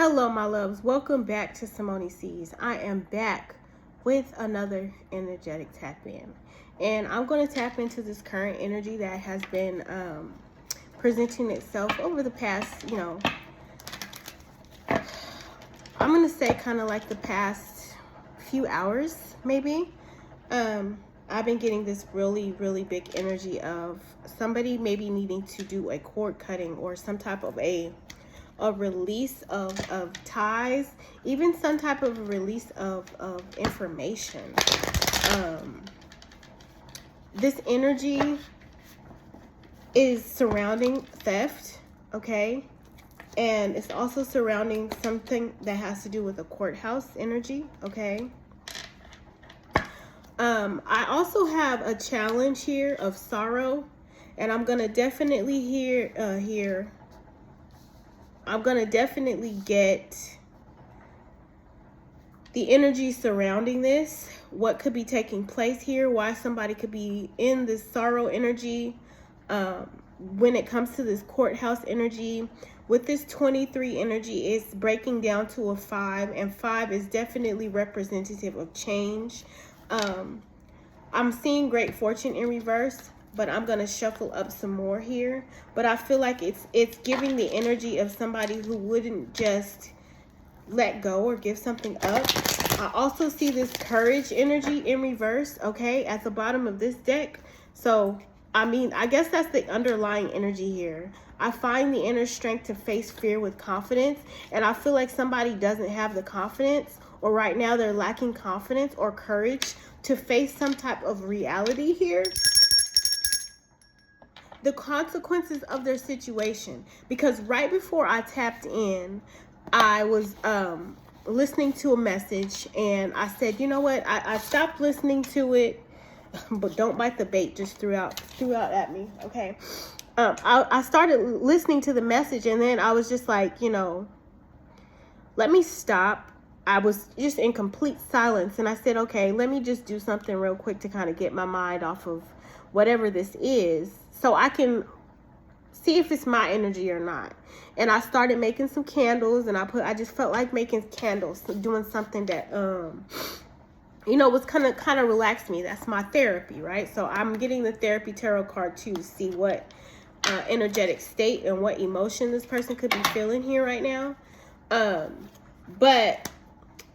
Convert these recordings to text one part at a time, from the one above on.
Hello, my loves. Welcome back to Simone Sees. I am back with another energetic tap in. And I'm going to tap into this current energy that has been presenting itself over the past, I'm going to say kind of like the past few hours, maybe. I've been getting this really, really big energy of somebody maybe needing to do a cord cutting or some type of a release of ties, even some type of a release of information. This energy is surrounding theft, okay? And it's also surrounding something that has to do with a courthouse energy, okay? I also have a challenge here of sorrow, and I'm gonna definitely I'm gonna definitely get the energy surrounding this, what could be taking place here, why somebody could be in this sorrow energy. When it comes to this courthouse energy, with this 23 energy, it's breaking down to a 5, and 5 is definitely representative of change. I'm seeing great fortune in reverse, but I'm going to shuffle up some more here. But I feel like it's giving the energy of somebody who wouldn't just let go or give something up. I also see this courage energy in reverse, okay, at the bottom of this deck. So, I mean, I guess that's the underlying energy here. I find the inner strength to face fear with confidence, and I feel like somebody doesn't have the confidence, or right now they're lacking confidence or courage to face some type of reality here. The consequences of their situation. Because right before I tapped in, I was listening to a message, and I said, you know what? I stopped listening to it, but don't bite the bait. Just threw out at me. Okay. I started listening to the message, and then I was just like, let me stop. I was just in complete silence, and I said, okay, let me just do something real quick to kind of get my mind off of whatever this is, so I can see if it's my energy or not. And I started making some candles, and I just felt like making candles, doing something that was kind of relaxed me. That's my therapy, right? So I'm getting the therapy tarot card too to see what energetic state and what emotion this person could be feeling here right now. But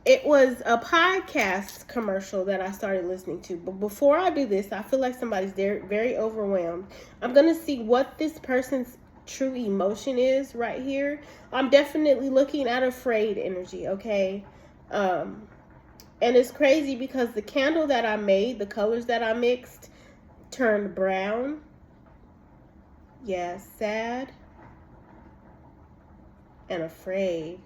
it was a podcast commercial that I started listening to. But before I do this, I feel like somebody's very overwhelmed. I'm going to see what this person's true emotion is right here. I'm definitely looking at afraid energy, okay? And it's crazy because the candle that I made, the colors that I mixed, turned brown. Yeah, sad and afraid.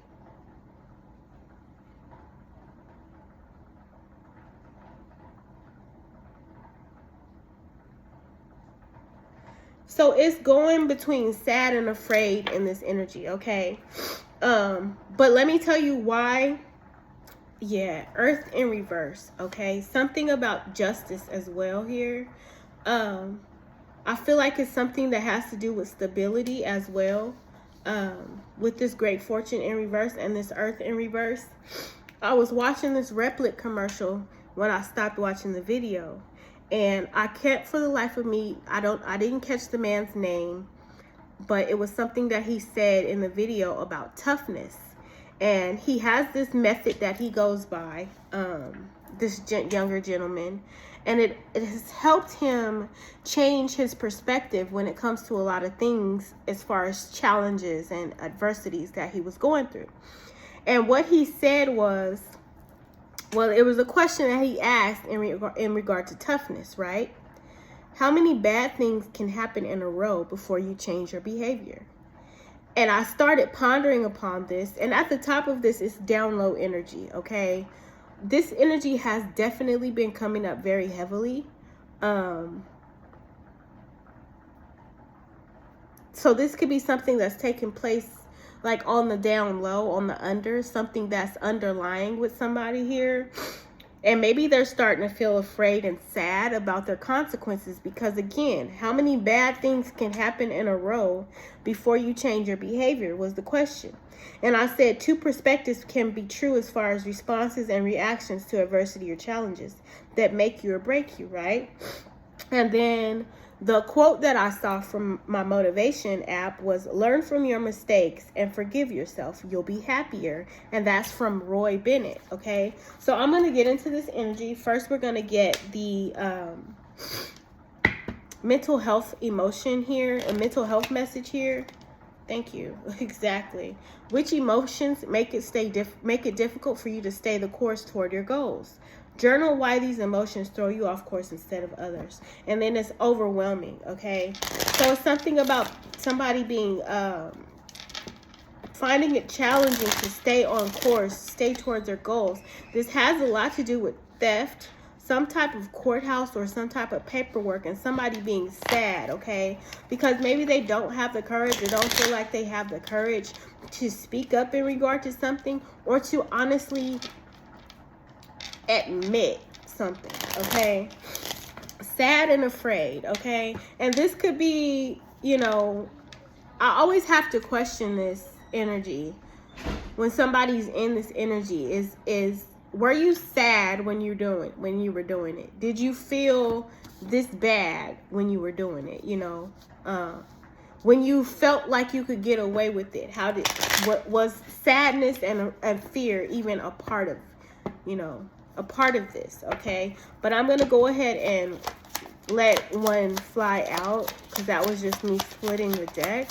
So it's going between sad and afraid in this energy, okay? But let me tell you why. Yeah, Earth in reverse, okay? Something about justice as well here. I feel like it's something that has to do with stability as well. With this great fortune in reverse and this Earth in reverse. I was watching this Replit commercial when I stopped watching the video. And I can't for the life of me, I didn't catch the man's name, but it was something that he said in the video about toughness. And he has this method that he goes by, this younger gentleman, and it has helped him change his perspective when it comes to a lot of things as far as challenges and adversities that he was going through. And what he said was, well, it was a question that he asked in regard to toughness, right? How many bad things can happen in a row before you change your behavior? And I started pondering upon this. And at the top of this is down low energy, okay? This energy has definitely been coming up very heavily. So this could be something that's taking place like on the down low, on the under, something that's underlying with somebody here. And maybe they're starting to feel afraid and sad about their consequences because, again, how many bad things can happen in a row before you change your behavior was the question. And I said two perspectives can be true as far as responses and reactions to adversity or challenges that make you or break you, right? And then the quote that I saw from my motivation app was, learn from your mistakes and forgive yourself. You'll be happier. And that's from Roy Bennett, okay? So I'm going to get into this energy. First, we're going to get the mental health emotion here, a mental health message here. Thank you. Exactly. Which emotions make it difficult for you to stay the course toward your goals? Journal why these emotions throw you off course instead of others. And then it's overwhelming, okay? So it's something about somebody being, finding it challenging to stay on course, stay towards their goals. This has a lot to do with theft, some type of courthouse or some type of paperwork, and somebody being sad, okay? Because maybe they don't have the courage or don't feel like they have the courage to speak up in regard to something, or to honestly admit something, okay? Sad and afraid, okay? And this could be, you know, I always have to question this energy when somebody's in this energy. Is were you sad when you were doing it? Did you feel this bad when you were doing it? You know, when you felt like you could get away with it, what was sadness and fear even a part of, you know, a part of this? Okay, but I'm gonna go ahead and let one fly out because that was just me splitting the deck.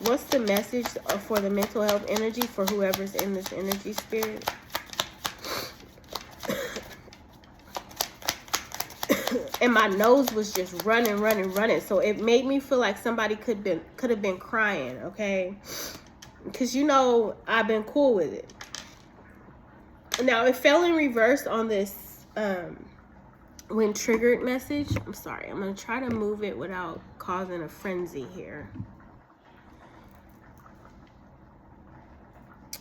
What's the message for the mental health energy for whoever's in this energy, spirit? And my nose was just running. So it made me feel like somebody could have been crying, okay? Because, you know, I've been cool with it. Now, it fell in reverse on this when triggered message. I'm sorry. I'm going to try to move it without causing a frenzy here.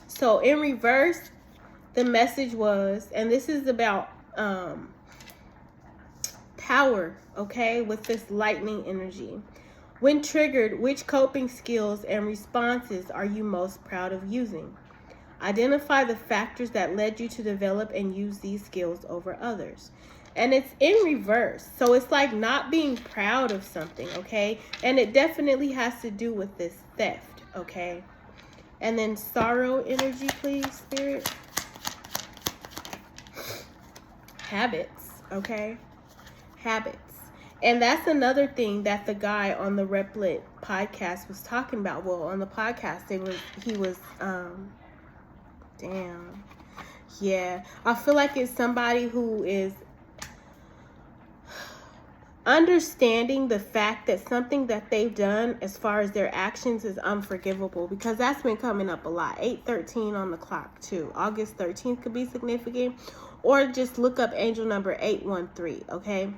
So in reverse, the message was, and this is about power, okay, with this lightning energy. When triggered, which coping skills and responses are you most proud of using? Identify the factors that led you to develop and use these skills over others. And it's in reverse. So it's like not being proud of something, okay? And it definitely has to do with this theft, okay? And then sorrow energy, please, spirit. Habits, okay? Habits. And that's another thing that the guy on the Replit podcast was talking about. Well, on the podcast, he was damn. Yeah. I feel like it's somebody who is understanding the fact that something that they've done as far as their actions is unforgivable, because that's been coming up a lot. 8/13 on the clock too. August 13th could be significant, or just look up angel number 813, okay?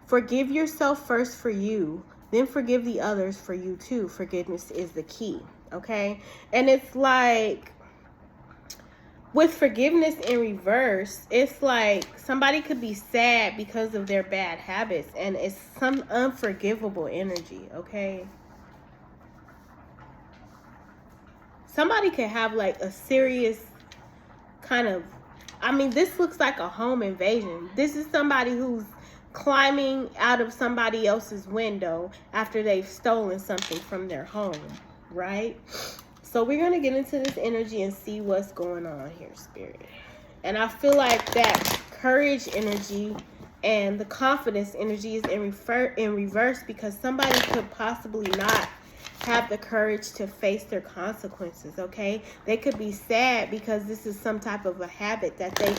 Forgive yourself first for you, then forgive the others for you too. Forgiveness is the key, okay? And it's like, with forgiveness in reverse, it's like somebody could be sad because of their bad habits, and it's some unforgivable energy, okay? Somebody could have like a serious kind of, I mean, this looks like a home invasion. This is somebody who's climbing out of somebody else's window after they've stolen something from their home, right? So we're going to get into this energy and see what's going on here, spirit. And I feel like that courage energy and the confidence energy is in reverse, because somebody could possibly not have the courage to face their consequences, okay? They could be sad because this is some type of a habit that they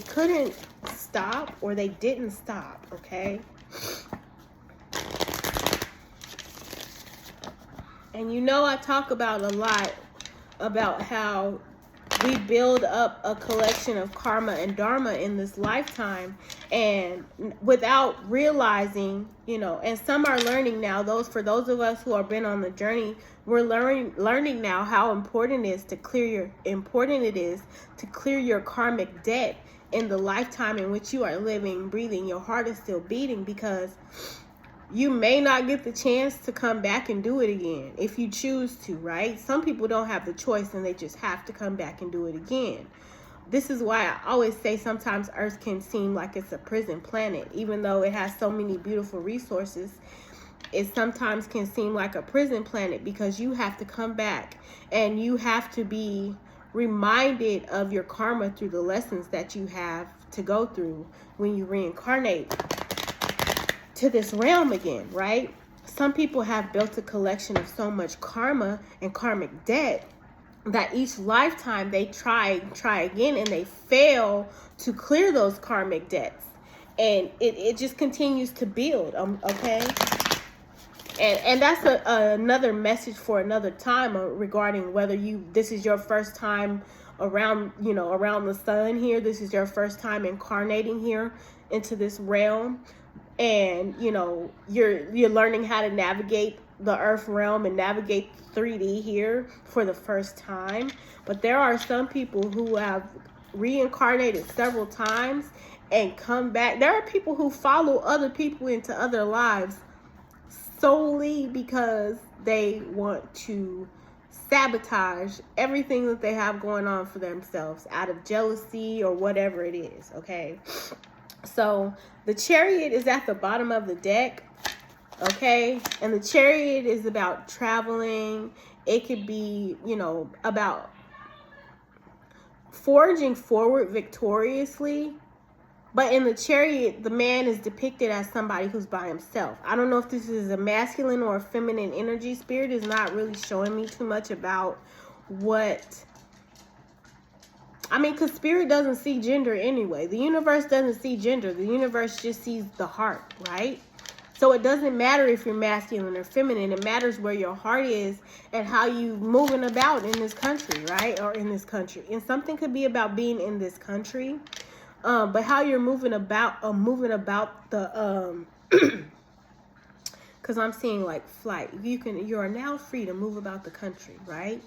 couldn't stop, or they didn't stop, okay? And you know, I talk about a lot about how we build up a collection of karma and dharma in this lifetime, and without realizing, you know, and some are learning now, for those of us who have been on the journey, we're learning now how important it is to clear your karmic debt in the lifetime in which you are living, breathing. Your heart is still beating, because you may not get the chance to come back and do it again if you choose to, right? Some people don't have the choice and they just have to come back and do it again. This is why I always say sometimes Earth can seem like it's a prison planet. Even though it has so many beautiful resources, it sometimes can seem like a prison planet because you have to come back and you have to be reminded of your karma through the lessons that you have to go through when you reincarnate to this realm again, right? Some people have built a collection of so much karma and karmic debt that each lifetime they try again and they fail to clear those karmic debts. And it just continues to build, okay? And that's another message for another time regarding whether this is your first time around the sun here. This is your first time incarnating here into this realm. And, you're learning how to navigate the earth realm and navigate 3D here for the first time. But there are some people who have reincarnated several times and come back. There are people who follow other people into other lives solely because they want to sabotage everything that they have going on for themselves out of jealousy or whatever it is, okay? So the Chariot is at the bottom of the deck, okay? And the Chariot is about traveling. It could be, about forging forward victoriously. But in the Chariot, the man is depicted as somebody who's by himself. I don't know if this is a masculine or a feminine energy. Spirit is not really showing me too much about what... because Spirit doesn't see gender anyway. The universe doesn't see gender. The universe just sees the heart, right? So it doesn't matter if you're masculine or feminine. It matters where your heart is and how you moving about in this country, right? Or in this country. And something could be about being in this country. But how you're moving about the because I'm seeing like flight. You are now free to move about the country, right?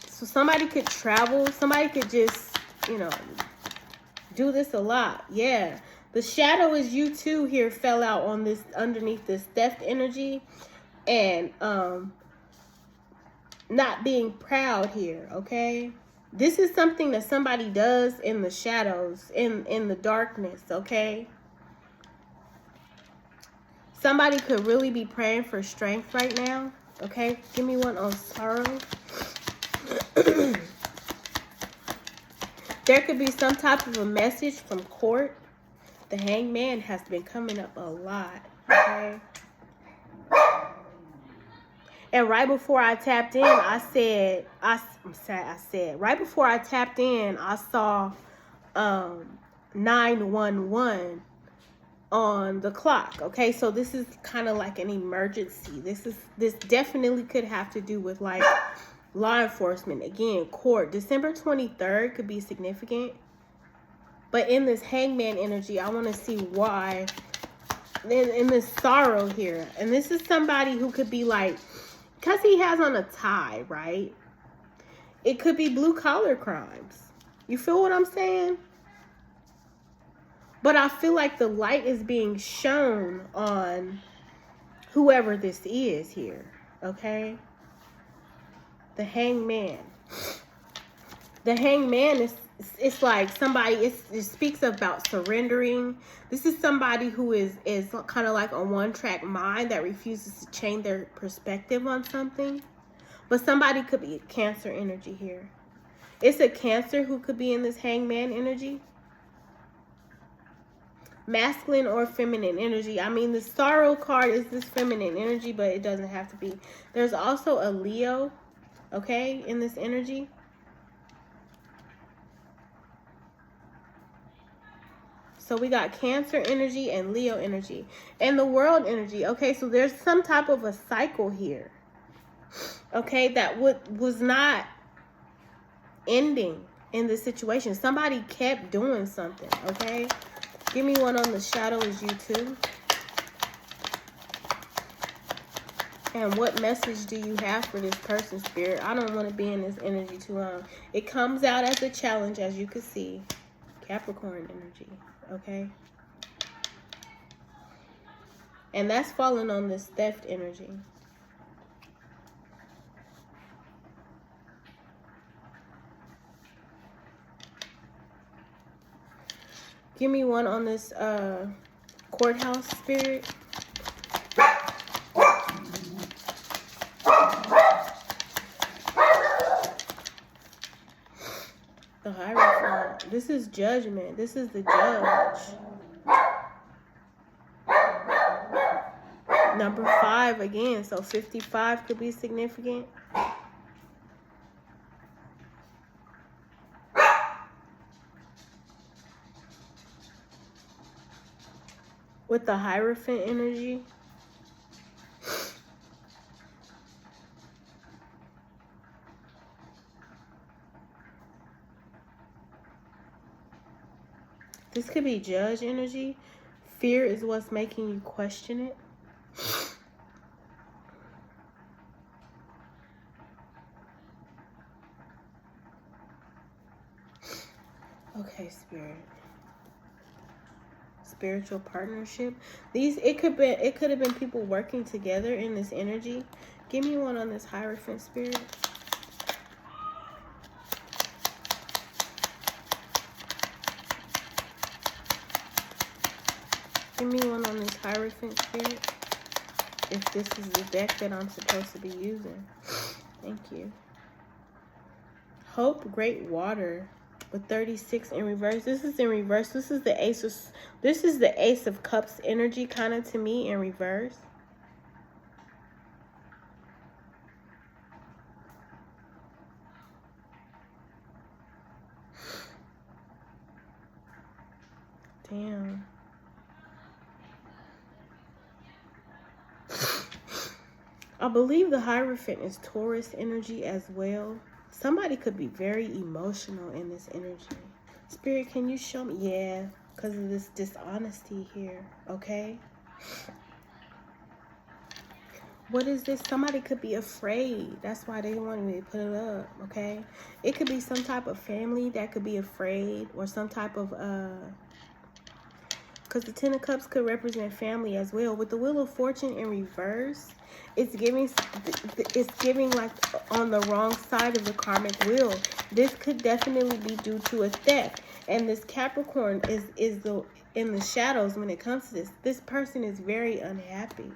So somebody could travel, somebody could just, do this a lot. Yeah. The shadow is you too here fell out on this underneath this theft energy and not being proud here, okay? This is something that somebody does in the shadows, in the darkness, okay? Somebody could really be praying for strength right now, okay? Give me one on sorrow. There could be some type of a message from court. The Hangman has been coming up a lot, okay? And right before I tapped in, I saw 911 on the clock. Okay, so this is kind of like an emergency. This definitely could have to do with like law enforcement. Again, court. December 23rd could be significant. But in this Hangman energy, I want to see why. In this sorrow here. And this is somebody who could be like, because he has on a tie, right? It could be blue collar crimes. You feel what I'm saying? But I feel like the light is being shown on whoever this is here, okay? The Hangman. The Hangman is, it's like somebody, it speaks about surrendering. This is somebody who is kind of like a one-track mind that refuses to change their perspective on something. But somebody could be Cancer energy here. It's a Cancer who could be in this Hangman energy. Masculine or feminine energy. I mean, the sorrow card is this feminine energy, but it doesn't have to be. There's also a Leo, okay, in this energy. So we got Cancer energy and Leo energy. And the World energy. Okay, so there's some type of a cycle here. Okay, that was not ending in this situation. Somebody kept doing something, okay? Give me one on the shadow is you too. And what message do you have for this person, Spirit? I don't want to be in this energy too long. It comes out as a challenge, as you can see. Capricorn energy. okay? And that's falling on this theft energy. Give me one on this courthouse spirit. The Hierophant. This is judgment. This is the judge. Number 5 again. So 55 could be significant. With the Hierophant energy. This could be judge energy. Fear is what's making you question it. Okay, Spirit. Spiritual partnership. It could have been people working together in this energy. Give me one on this Hierophant spirit. Give me one on this Hierophant spirit. If this is the deck that I'm supposed to be using. Thank you. Hope, Great Water. With 36 in reverse. This is in reverse. This is the Ace of Cups energy kind of to me in reverse. Damn. I believe the Hierophant is Taurus energy as well. Somebody could be very emotional in this energy. Spirit, can you show me? Yeah, because of this dishonesty here, okay? What is this? Somebody could be afraid. That's why they wanted me to put it up, okay? It could be some type of family that could be afraid, or some type of, because the Ten of Cups could represent family as well. With the Wheel of Fortune in reverse, it's giving like on the wrong side of the karmic wheel. This could definitely be due to a theft. And this Capricorn is in the shadows when it comes to this. This person is very unhappy.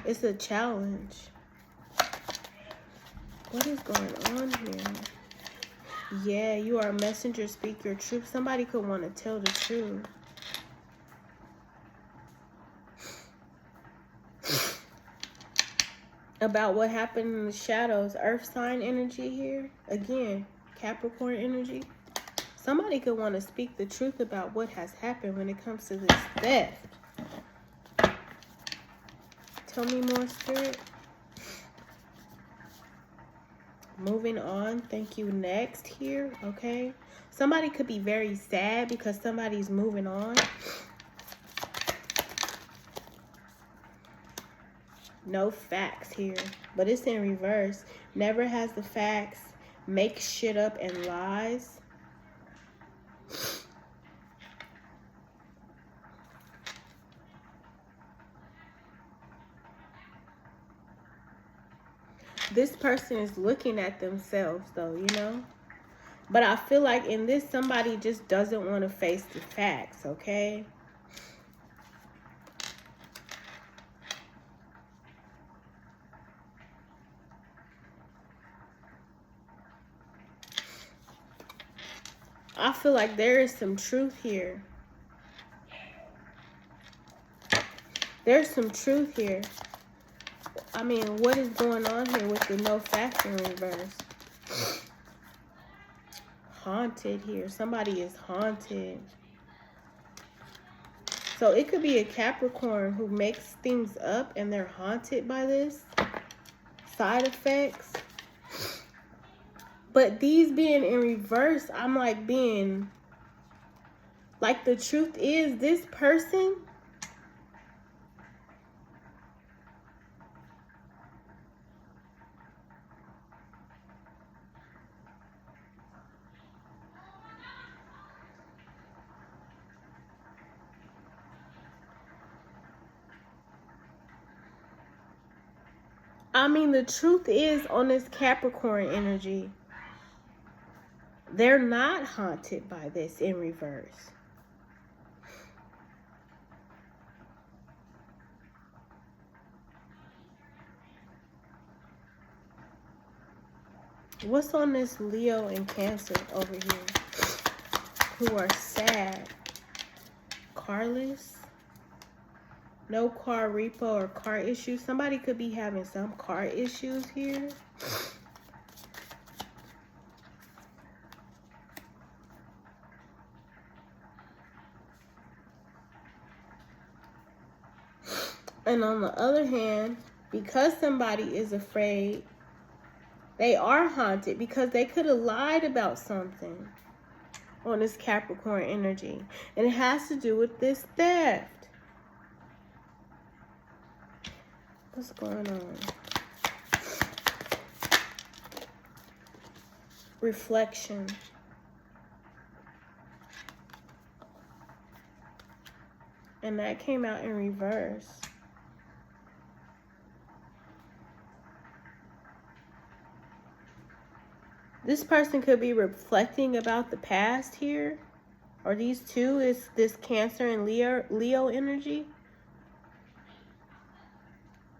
It's a challenge. What is going on here? Yeah, you are a messenger. Speak your truth. Somebody could want to tell the truth. About what happened in the shadows. Earth sign energy here. Again, Capricorn energy. Somebody could want to speak the truth about what has happened when it comes to this theft. Tell me more, Spirit. Moving on. Thank you. Next here. Okay. Somebody could be very sad because somebody's moving on. No facts here. But it's in reverse. Never has the facts. Makes shit up and lies. This person is looking at themselves, though, you know? But I feel like in this, somebody just doesn't want to face the facts, okay? I feel like there is some truth here. There's some truth here. I mean, what is going on here with the no facts in reverse? Haunted here. Somebody is haunted. So it could be a Capricorn who makes things up and they're haunted by this. Side effects. But these being in reverse, I'm like being... Like the truth is, this person... I mean, the truth is, on this Capricorn energy, they're not haunted by this in reverse. What's on this Leo and Cancer over here who are sad? Carless? No car repo or car issues. Somebody could be having some car issues here. And on the other hand, because somebody is afraid, they are haunted because they could have lied about something on this Capricorn energy. And it has to do with this theft. What's going on? Reflection. And that came out in reverse. This person could be reflecting about the past here. Or these two is this Cancer and Leo energy.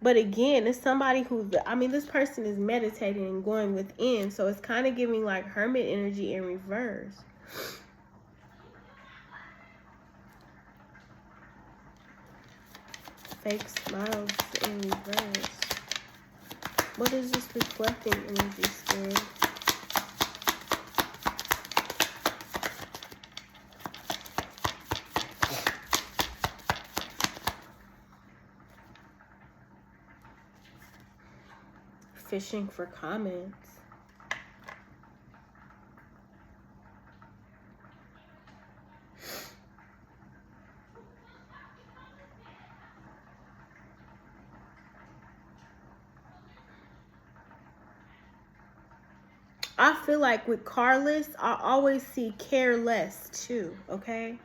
But again, it's somebody who, I mean, this person is meditating and going within. So it's kind of giving like hermit energy in reverse. Fake smiles in reverse. What is this reflecting energy, Spirit? Fishing for comments. I feel like with Carless, I always see careless too, okay?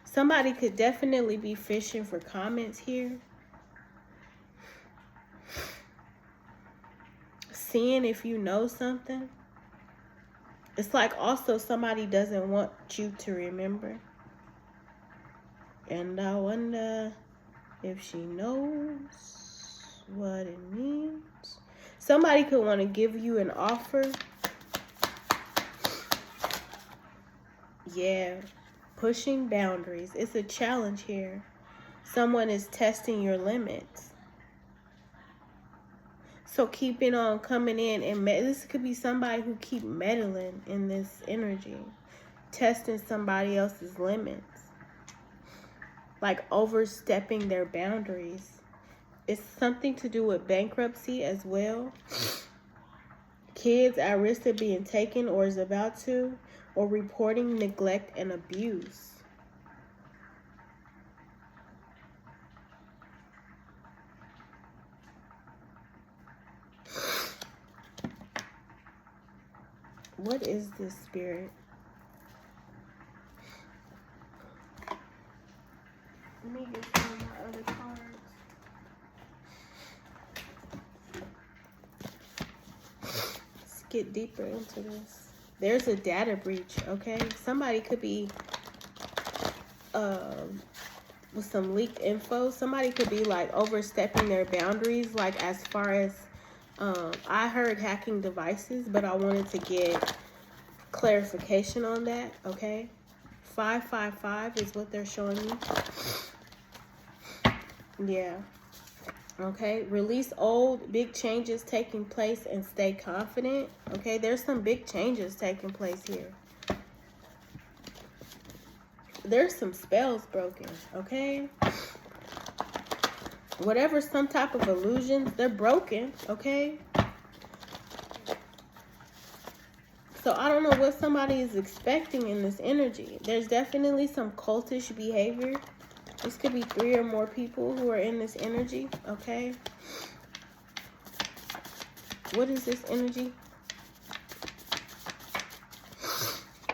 Somebody could definitely be fishing for comments here. Seeing if you know something. It's like also somebody doesn't want you to remember. And I wonder if she knows what it means. Somebody could want to give you an offer. Yeah. Pushing boundaries. It's a challenge here. Someone is testing your limits. So keeping on coming in, and this could be somebody who keep meddling in this energy. Testing somebody else's limits. Like overstepping their boundaries. It's something to do with bankruptcy as well. Kids at risk of being taken or is about to. Or reporting neglect and abuse. What is this, Spirit? Let me get some of my other cards. Let's get deeper into this. There's a data breach, okay? Somebody could be with some leaked info. Somebody could be like overstepping their boundaries, like as far as I heard hacking devices, but I wanted to get clarification on that, okay? 555 is what they're showing me. Yeah. Okay, release old, big changes taking place and stay confident. Okay, there's some big changes taking place here. There's some spells broken, okay? Whatever, some type of illusions, they're broken, okay? So I don't know what somebody is expecting in this energy. There's definitely some cultish behavior. This could be 3 or more people who are in this energy, okay? What is this energy?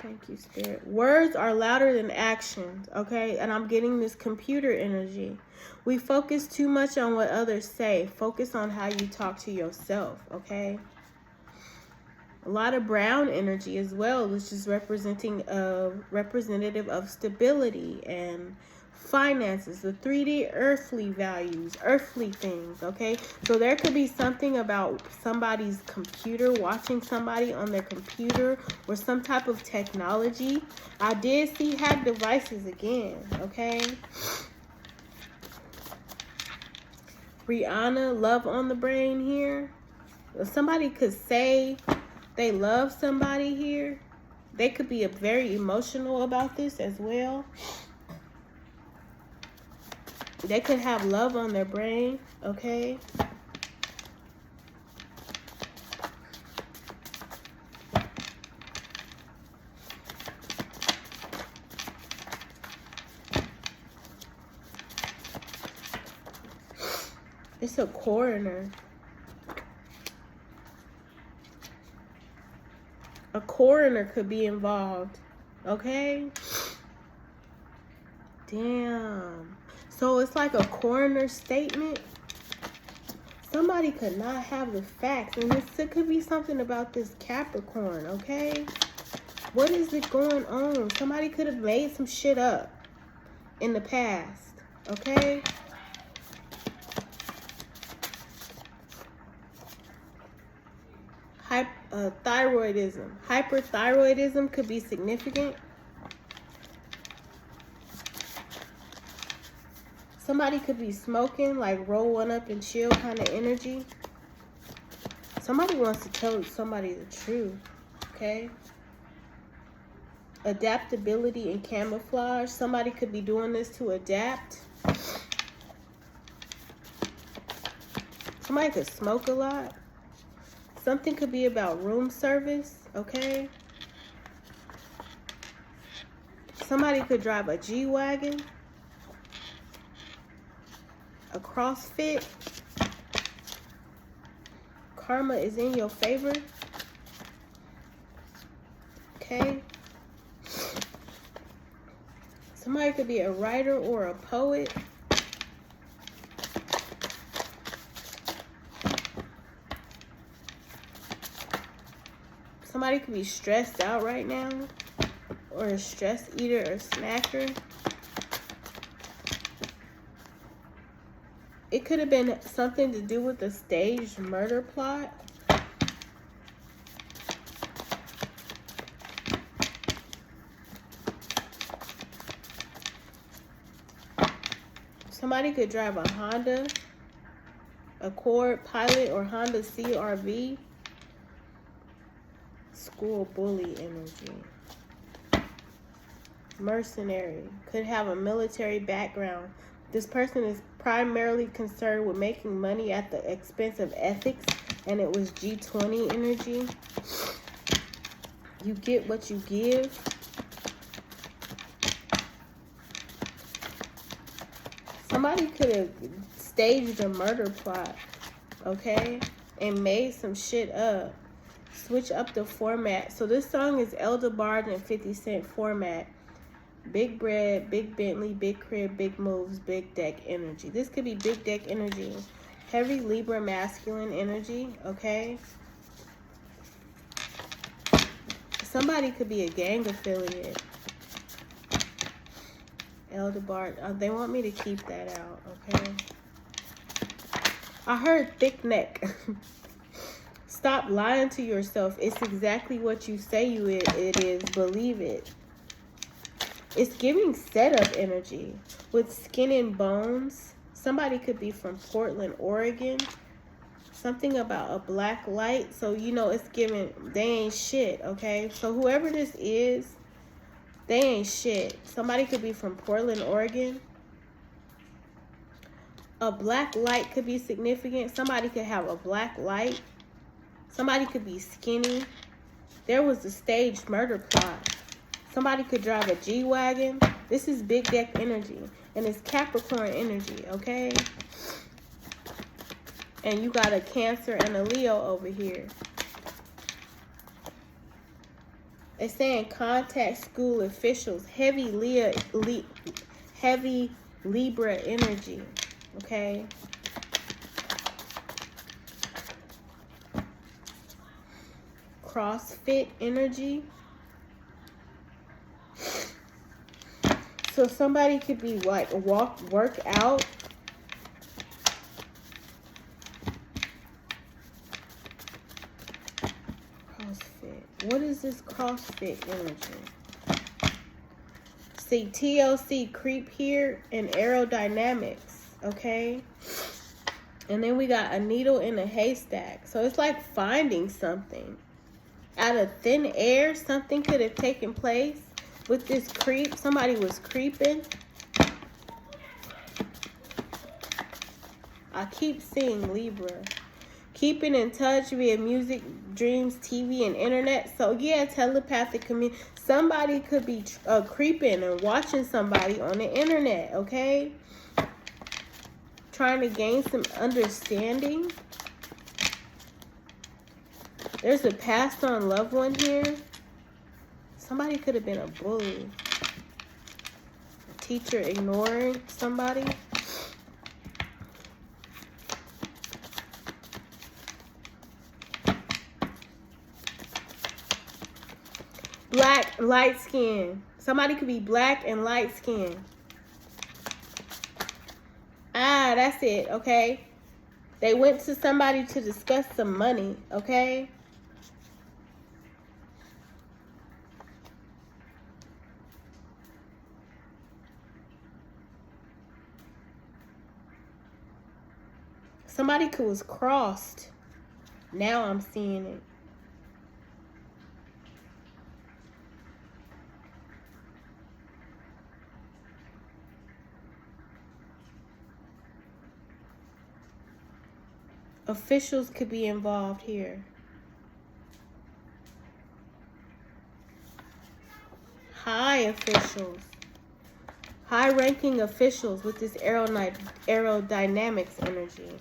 Thank you, Spirit. Words are louder than actions, okay? And I'm getting this computer energy. We focus too much on what others say. Focus on how you talk to yourself, okay? A lot of brown energy as well, which is representative of stability and finances, the 3D earthly values, earthly things, okay? So there could be something about somebody's computer, watching somebody on their computer or some type of technology. I did see hack devices again, okay? Rihanna, love on the brain here. Somebody could say they love somebody here. They could be very emotional about this as well. They could have love on their brain, okay? It's a coroner. A coroner could be involved, okay? Damn. So it's like a coroner statement. Somebody could not have the facts. And it could be something about this Capricorn, okay? What is it going on? Somebody could have made some shit up in the past, okay? Thyroidism. Hyperthyroidism could be significant. Somebody could be smoking, like roll one up and chill kind of energy. Somebody wants to tell somebody the truth, okay? Adaptability and camouflage. Somebody could be doing this to adapt. Somebody could smoke a lot. Something could be about room service, okay? Somebody could drive a G-Wagon. A CrossFit. Karma is in your favor. Okay. Somebody could be a writer or a poet. Somebody could be stressed out right now, or a stress eater or snacker. It could have been something to do with the staged murder plot. Somebody could drive a Honda Accord Pilot or Honda CRV. School bully energy. Mercenary. Could have a military background. This person is primarily concerned with making money at the expense of ethics, and it was G20 energy. You get what you give. Somebody could have staged a murder plot, okay, and made some shit up. Switch up the format. So this song is Elder Bard and 50 Cent format. Big bread, big Bentley, big crib, big moves, big deck energy. This could be big deck energy. Heavy Libra masculine energy, okay? Somebody could be a gang affiliate. Elder Bard. They want me to keep that out, okay? I heard thick neck. Stop lying to yourself. It's exactly what you say it is. Believe it. It's giving setup energy with skin and bones. Somebody could be from Portland, Oregon. Something about a black light. So, you know, it's giving, they ain't shit, okay? So whoever this is, they ain't shit. Somebody could be from Portland, Oregon. A black light could be significant. Somebody could have a black light. Somebody could be skinny. There was a staged murder plot. Somebody could drive a G-Wagon. This is big deck energy. And it's Capricorn energy, okay? And you got a Cancer and a Leo over here. It's saying contact school officials. Heavy Libra energy. Okay. CrossFit energy. So somebody could be like work out. CrossFit. What is this CrossFit energy? See, TLC creep here and aerodynamics. Okay. And then we got a needle in a haystack. So it's like finding something. Out of thin air, something could have taken place with this creep. Somebody was creeping. I keep seeing Libra. Keeping in touch via music, dreams, TV, and internet. So yeah, telepathic communication. Somebody could be creeping and watching somebody on the internet, okay? Trying to gain some understanding. There's a passed on loved one here. Somebody could have been a bully. A teacher ignoring somebody. Black, light skin. Somebody could be black and light skin. Ah, that's it, okay? They went to somebody to discuss some money, okay? Somebody was crossed. Now I'm seeing it. Officials could be involved here. High officials. High-ranking officials with this aerodynamics energy.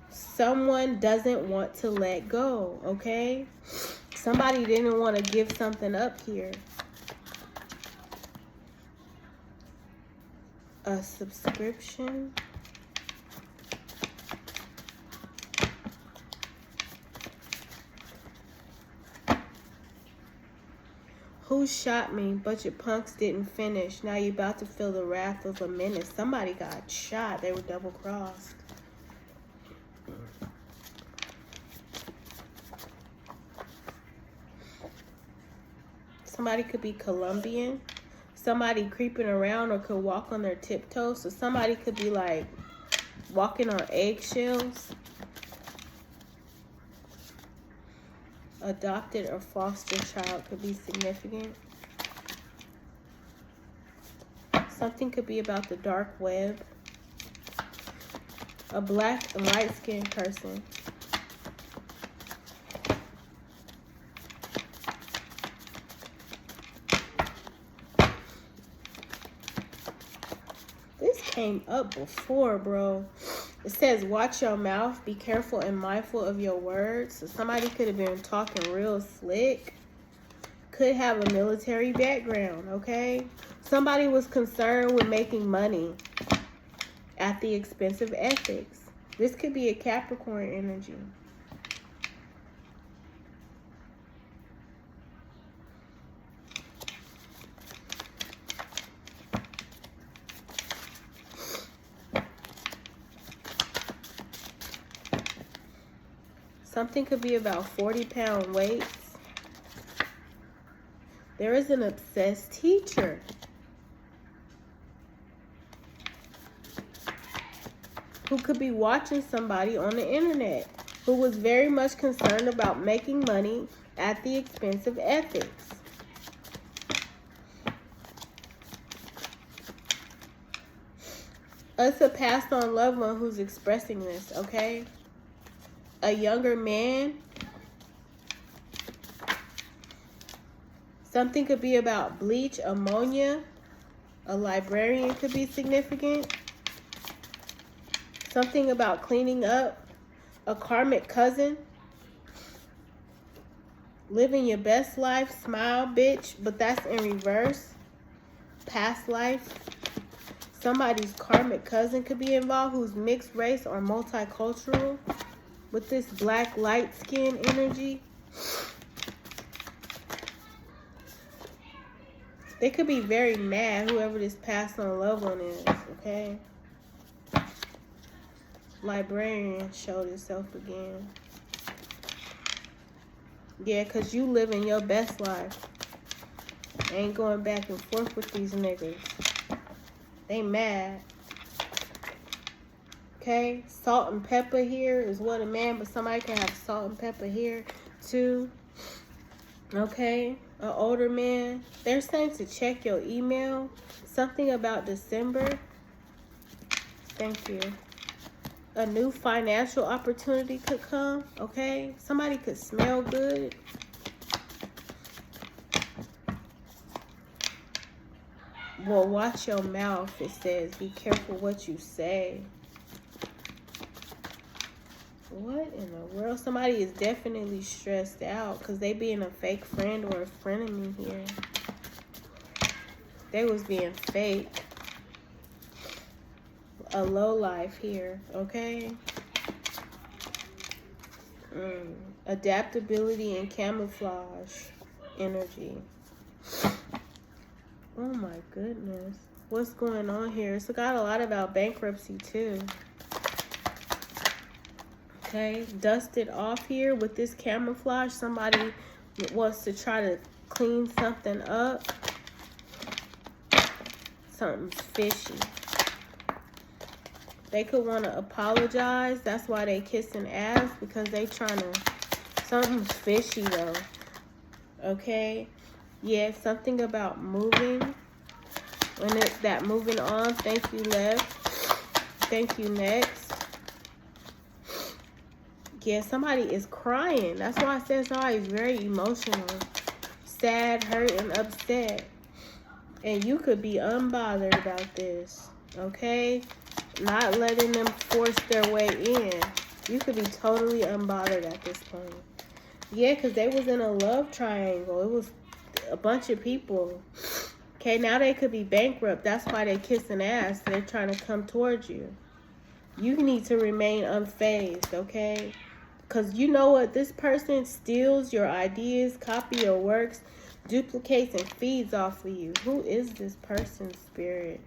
Someone doesn't want to let go, okay? Somebody didn't want to give something up here. A subscription. Who shot me? But your punks didn't finish. Now you're about to feel the wrath of a menace. Somebody got shot. They were double-crossed. Somebody could be Colombian. Somebody creeping around or could walk on their tiptoes. So somebody could be like walking on eggshells. Adopted or foster child could be significant. Something could be about the dark web. A black and light-skinned person. Came up before, bro. It says, watch your mouth, be careful and mindful of your words. So somebody could have been talking real slick. Could have a military background, okay? Somebody was concerned with making money at the expense of ethics. This could be a Capricorn energy. Something could be about 40-pound weights. There is an obsessed teacher. Who could be watching somebody on the internet. Who was very much concerned about making money at the expense of ethics. It's a passed on loved one who's expressing this, okay? A younger man. Something could be about bleach, ammonia. A librarian could be significant. Something about cleaning up. A karmic cousin. Living your best life. Smile, bitch. But that's in reverse. Past life. Somebody's karmic cousin could be involved who's mixed race or multicultural with this black light skin energy. They could be very mad, whoever this passed on loved one is, okay? Librarian showed itself again. Yeah, because you living your best life. Ain't going back and forth with these niggas. They mad. Okay? Salt and pepper here is what a man, but somebody can have salt and pepper here too. Okay? An older man. They're saying to check your email. Something about December. Thank you. A new financial opportunity could come. Okay? Somebody could smell good. Well, watch your mouth, it says. Be careful what you say. What in the world? Somebody is definitely stressed out because they being a fake friend or a frenemy here. They was being fake. A low life here, okay? Adaptability and camouflage energy. Oh my goodness. What's going on here? It's got a lot about bankruptcy too. Okay, dusted off here with this camouflage. Somebody wants to try to clean something up. Something's fishy. They could want to apologize. That's why they kissing ass, because they trying to... Something's fishy though. Okay. Yeah, something about moving. When it's that moving on. Thank you, left. Thank you, next. Yeah, somebody is crying. That's why I said somebody's very emotional. Sad, hurt, and upset. And you could be unbothered about this. Okay? Not letting them force their way in. You could be totally unbothered at this point. Yeah, because they was in a love triangle. It was a bunch of people. Okay, now they could be bankrupt. That's why they kissing ass. They're trying to come towards you. You need to remain unfazed, okay? Because you know what? This person steals your ideas, copy your works, duplicates, and feeds off of you. Who is this person, spirit?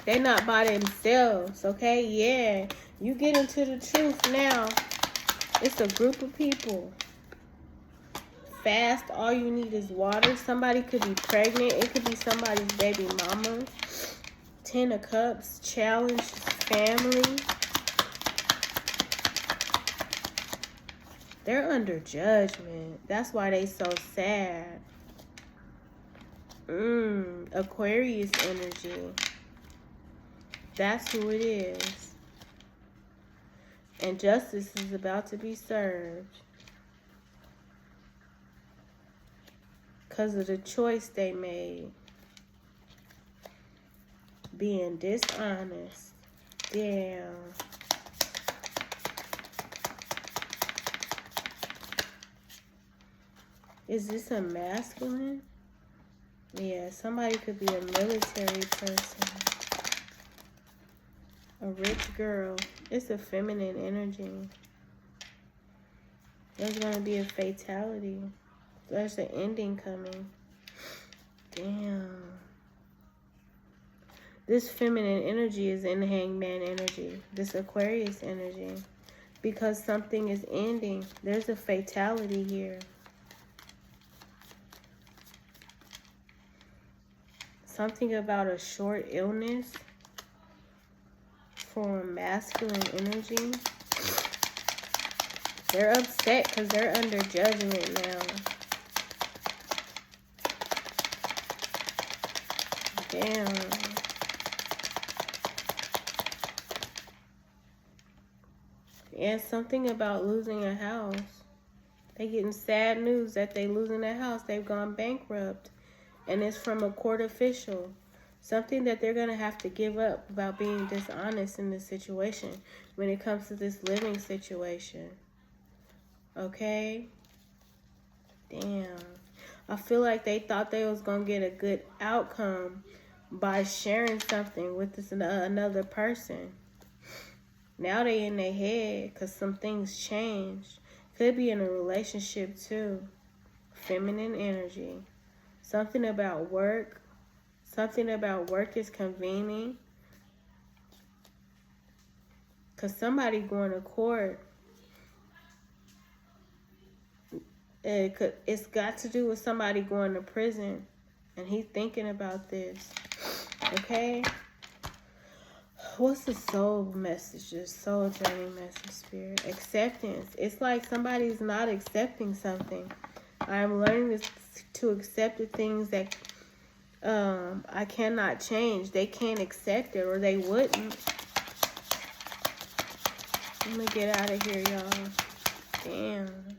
They're not by themselves, okay? Yeah. You get into the truth now. It's a group of people. Fast, all you need is water. Somebody could be pregnant. It could be somebody's baby mama. 10 of Cups, challenge, family. They're under judgment. That's why they so sad. Aquarius energy. That's who it is. And justice is about to be served. Because of the choice they made. Being dishonest. Damn. Is this a masculine? Yeah, somebody could be a military person. A rich girl. It's a feminine energy. There's going to be a fatality. There's an ending coming. Damn. This feminine energy is in the Hangman energy. This Aquarius energy. Because something is ending. There's a fatality here. Something about a short illness for masculine energy. They're upset because they're under judgment now. Damn. Yeah, something about losing a house. They getting sad news that they losing a house. They've gone bankrupt. And it's from a court official. Something that they're going to have to give up about being dishonest in this situation when it comes to this living situation. Okay? Damn. I feel like they thought they was going to get a good outcome by sharing something with another person. Now they in their head because some things changed. Could be in a relationship too. Feminine energy. Something about work. Something about work is convening. Because somebody going to court. It's got to do with somebody going to prison. And he's thinking about this. Okay? What's the soul message? The soul journey message, Spirit? Acceptance. It's like somebody's not accepting something. I'm learning to accept the things that I cannot change. They can't accept it, or they wouldn't. Let me get out of here, y'all. Damn.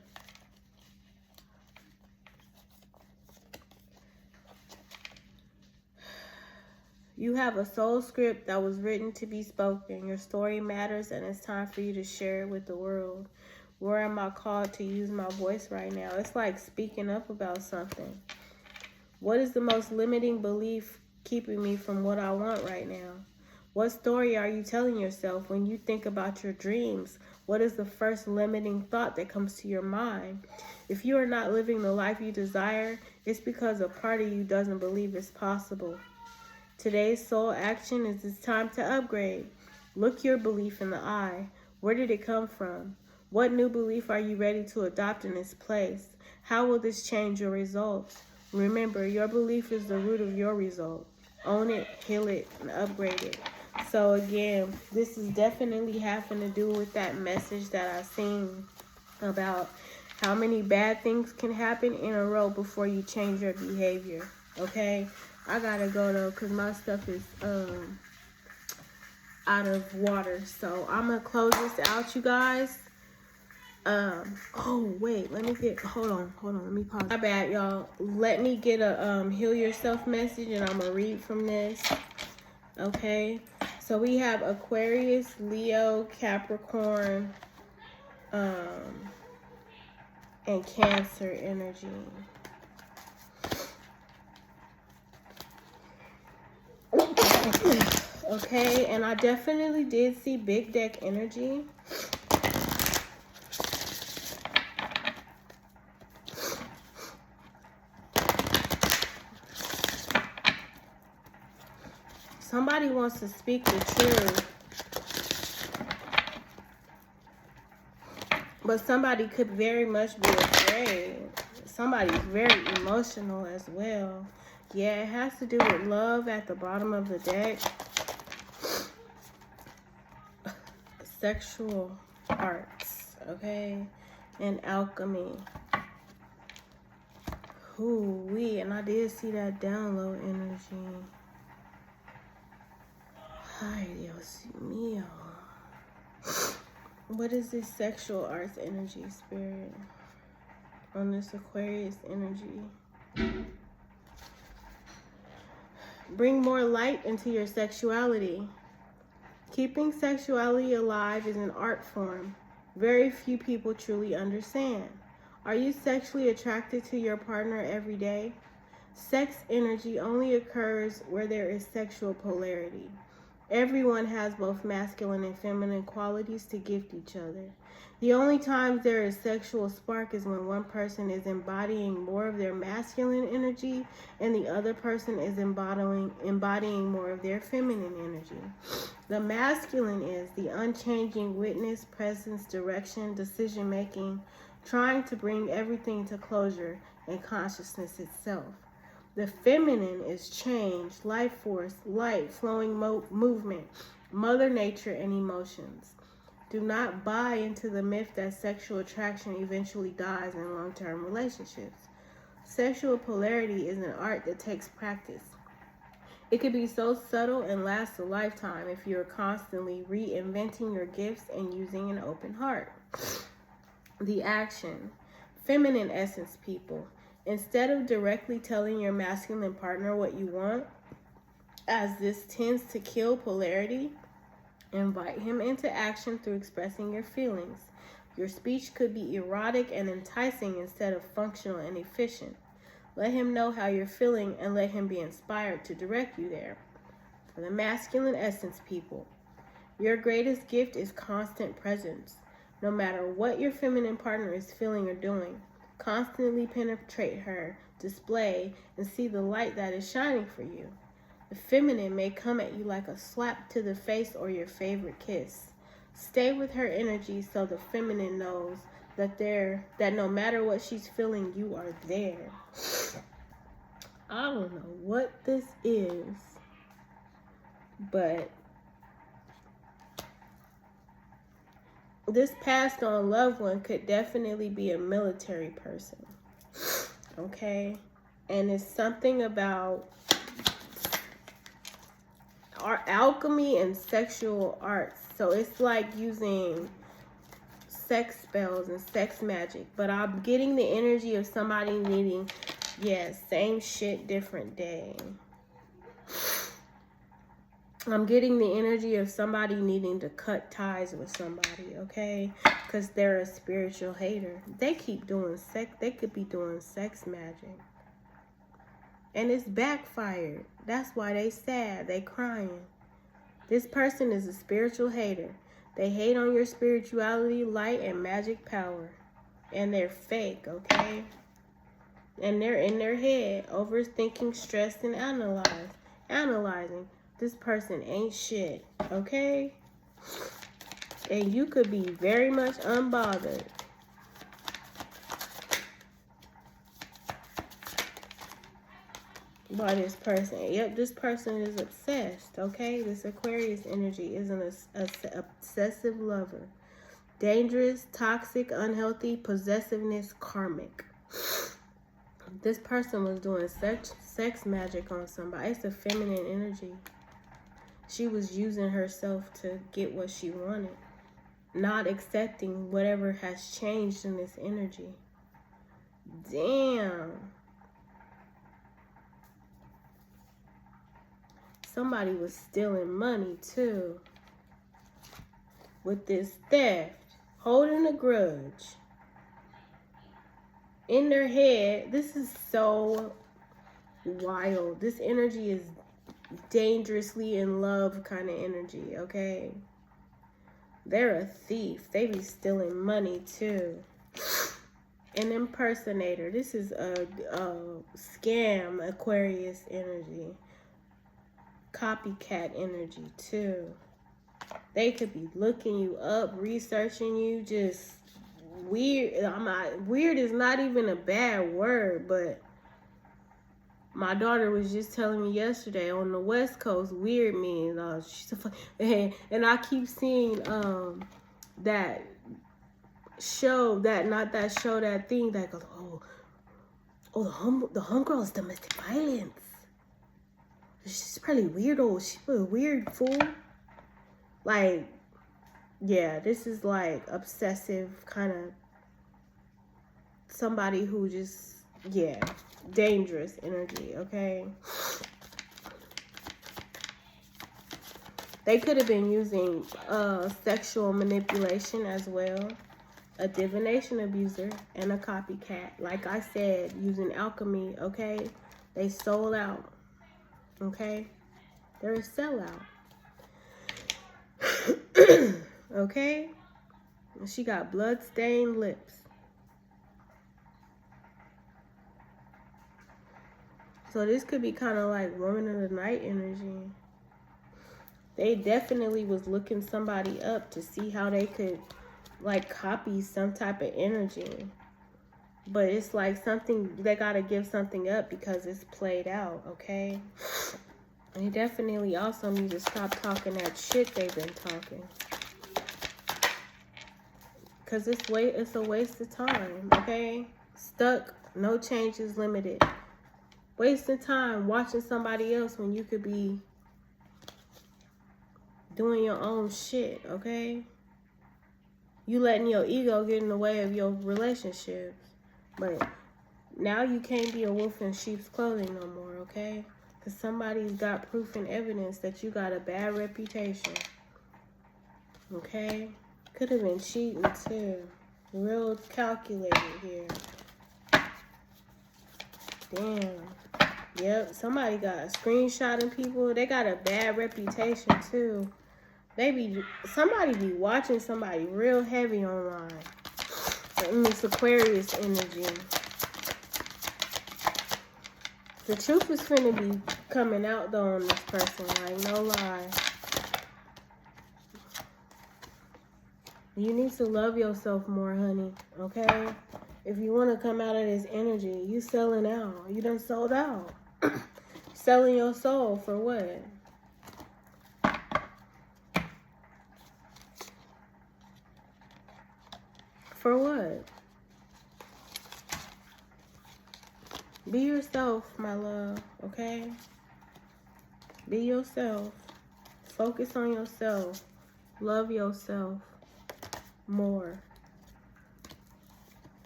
You have a soul script that was written to be spoken. Your story matters, and it's time for you to share it with the world. Where am I called to use my voice right now? It's like speaking up about something. What is the most limiting belief keeping me from what I want right now? What story are you telling yourself when you think about your dreams? What is the first limiting thought that comes to your mind? If you are not living the life you desire, it's because a part of you doesn't believe it's possible. Today's soul action is it's time to upgrade. Look your belief in the eye. Where did it come from? What new belief are you ready to adopt in its place? How will this change your results? Remember, your belief is the root of your result. Own it, heal it, and upgrade it. So again, this is definitely having to do with that message that I've seen about how many bad things can happen in a row before you change your behavior. Okay? I gotta go though, because my stuff is out of water. So I'm gonna close this out, you guys. Oh wait, let me get hold on, let me pause. My bad, y'all. Let me get a heal yourself message, and I'm gonna read from this. Okay, so we have Aquarius, Leo, Capricorn, and Cancer energy. Okay, and I definitely did see big deck energy. Somebody wants to speak the truth, but somebody could very much be afraid. Somebody's very emotional as well. Yeah, it has to do with love at the bottom of the deck. Sexual arts, okay? And alchemy. Ooh-wee, and I did see that download energy. Ay, Dios mío. What is this sexual arts energy, Spirit? On this Aquarius energy. Bring more light into your sexuality. Keeping sexuality alive is an art form very few people truly understand. Are you sexually attracted to your partner every day? Sex energy only occurs where there is sexual polarity. Everyone has both masculine and feminine qualities to gift each other. The only times there is sexual spark is when one person is embodying more of their masculine energy and the other person is embodying more of their feminine energy. The masculine is the unchanging witness, presence, direction, decision-making, trying to bring everything to closure and consciousness itself. The feminine is change, life force, light, flowing movement, Mother Nature, and emotions. Do not buy into the myth that sexual attraction eventually dies in long-term relationships. Sexual polarity is an art that takes practice. It could be so subtle and last a lifetime if you're constantly reinventing your gifts and using an open heart. The action. Feminine essence, people. Instead of directly telling your masculine partner what you want, as this tends to kill polarity, invite him into action through expressing your feelings. Your speech could be erotic and enticing instead of functional and efficient. Let him know how you're feeling and let him be inspired to direct you there. For the masculine essence people, your greatest gift is constant presence. No matter what your feminine partner is feeling or doing, constantly penetrate her, display, and see the light that is shining for you. The feminine may come at you like a slap to the face or your favorite kiss. Stay with her energy so the feminine knows that no matter what she's feeling, you are there. I don't know what this is, but this passed on loved one could definitely be a military person. Okay? And it's something about alchemy and sexual arts. So it's like using sex spells and sex magic. But I'm getting the energy of somebody needing, same shit, different day. I'm getting the energy of somebody needing to cut ties with somebody, okay? Because they're a spiritual hater. They keep doing sex. They could be doing sex magic. And it's backfired. That's why they sad. They crying. This person is a spiritual hater. They hate on your spirituality, light, and magic power. And they're fake, okay? And they're in their head, overthinking, stressed, and analyzing. This person ain't shit, okay? And you could be very much unbothered. By this person. Yep, this person is obsessed, okay? This Aquarius energy is an obsessive lover. Dangerous, toxic, unhealthy, possessiveness, karmic. This person was doing sex magic on somebody. It's a feminine energy. She was using herself to get what she wanted. Not accepting whatever has changed in this energy. Damn. Somebody was stealing money too. With this theft. Holding a grudge. In their head. This is so wild. This energy is dangerously in love kind of energy, okay? They're a thief. They be stealing money too. An impersonator. This is a scam Aquarius energy. Copycat energy too. They could be looking you up, researching you, just weird. Weird is not even a bad word, but my daughter was just telling me yesterday on the West Coast, weird means and I keep seeing that show, that thing that goes, the homegirl is domestic violence. She's probably weirdo. She's a weird fool. Like, yeah, this is like obsessive kind of somebody who just, dangerous energy, okay? They could have been using sexual manipulation as well. A divination abuser and a copycat. Like I said, using alchemy, okay? They sold out, okay? They're a sellout. Okay? She got blood-stained lips. So this could be kind of like woman of the night energy. They definitely was looking somebody up to see how they could like copy some type of energy. But it's like something, they got to give something up because it's played out, okay? They definitely also need to stop talking that shit they've been talking. Because it's a waste of time, okay? Stuck, no changes, limited. Wasting time watching somebody else when you could be doing your own shit, okay? You letting your ego get in the way of your relationships. But Now you can't be a wolf in sheep's clothing no more, okay? Because somebody's got proof and evidence that you got a bad reputation. Okay? Could have been cheating too. Real calculated here. Damn. Yep, somebody got screenshotting people. They got a bad reputation too. Somebody be watching somebody real heavy online. In this Aquarius energy. The truth is finna be coming out though on this person, like no lie. You need to love yourself more, honey, okay? If you want to come out of this energy, you selling out. You done sold out. Selling your soul for what? For what? Be yourself, my love, okay? Be yourself. Focus on yourself. Love yourself more.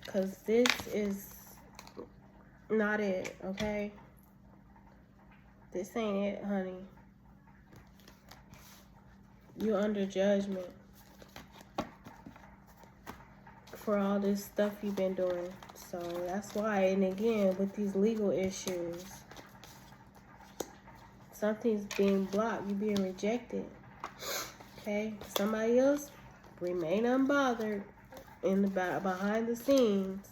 Because this is not it, okay? This ain't it, honey. You're under judgment for all this stuff you've been doing. So that's why, and again, with these legal issues, something's being blocked. You're being rejected. Okay? Somebody else, remain unbothered in the behind the scenes.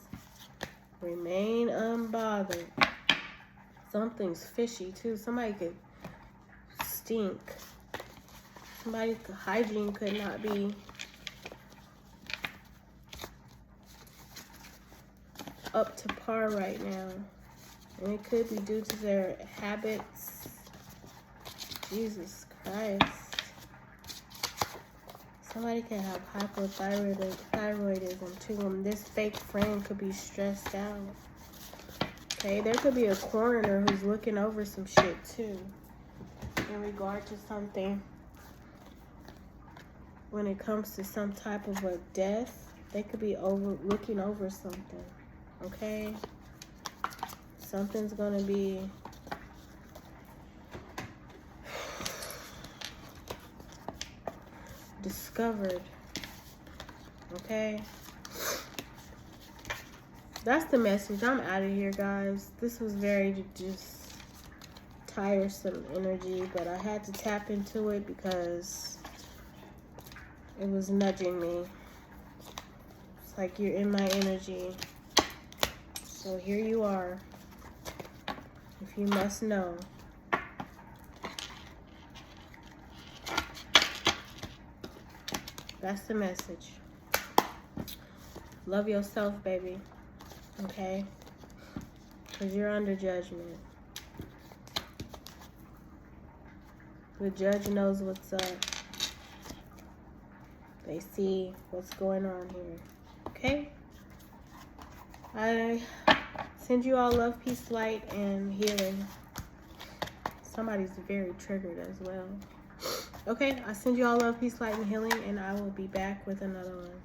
Remain unbothered. Something's fishy too. Somebody could stink. Somebody's hygiene could not be up to par right now. And it could be due to their habits. Jesus Christ. Somebody can have hypothyroidism too. And this fake friend could be stressed out. Okay, there could be a coroner who's looking over some shit too. In regard to something. When it comes to some type of a death, they could be looking over something. Okay? Something's gonna be discovered. Okay? That's the message. I'm out of here, guys. This was very just tiresome energy, but I had to tap into it because it was nudging me. It's like you're in my energy. So here you are. If you must know. That's the message. Love yourself, baby. Okay? Because you're under judgment. The judge knows what's up. They see what's going on here. Okay? I send you all love, peace, light, and healing. Somebody's very triggered as well. Okay, I send you all love, peace, light, and healing, and I will be back with another one.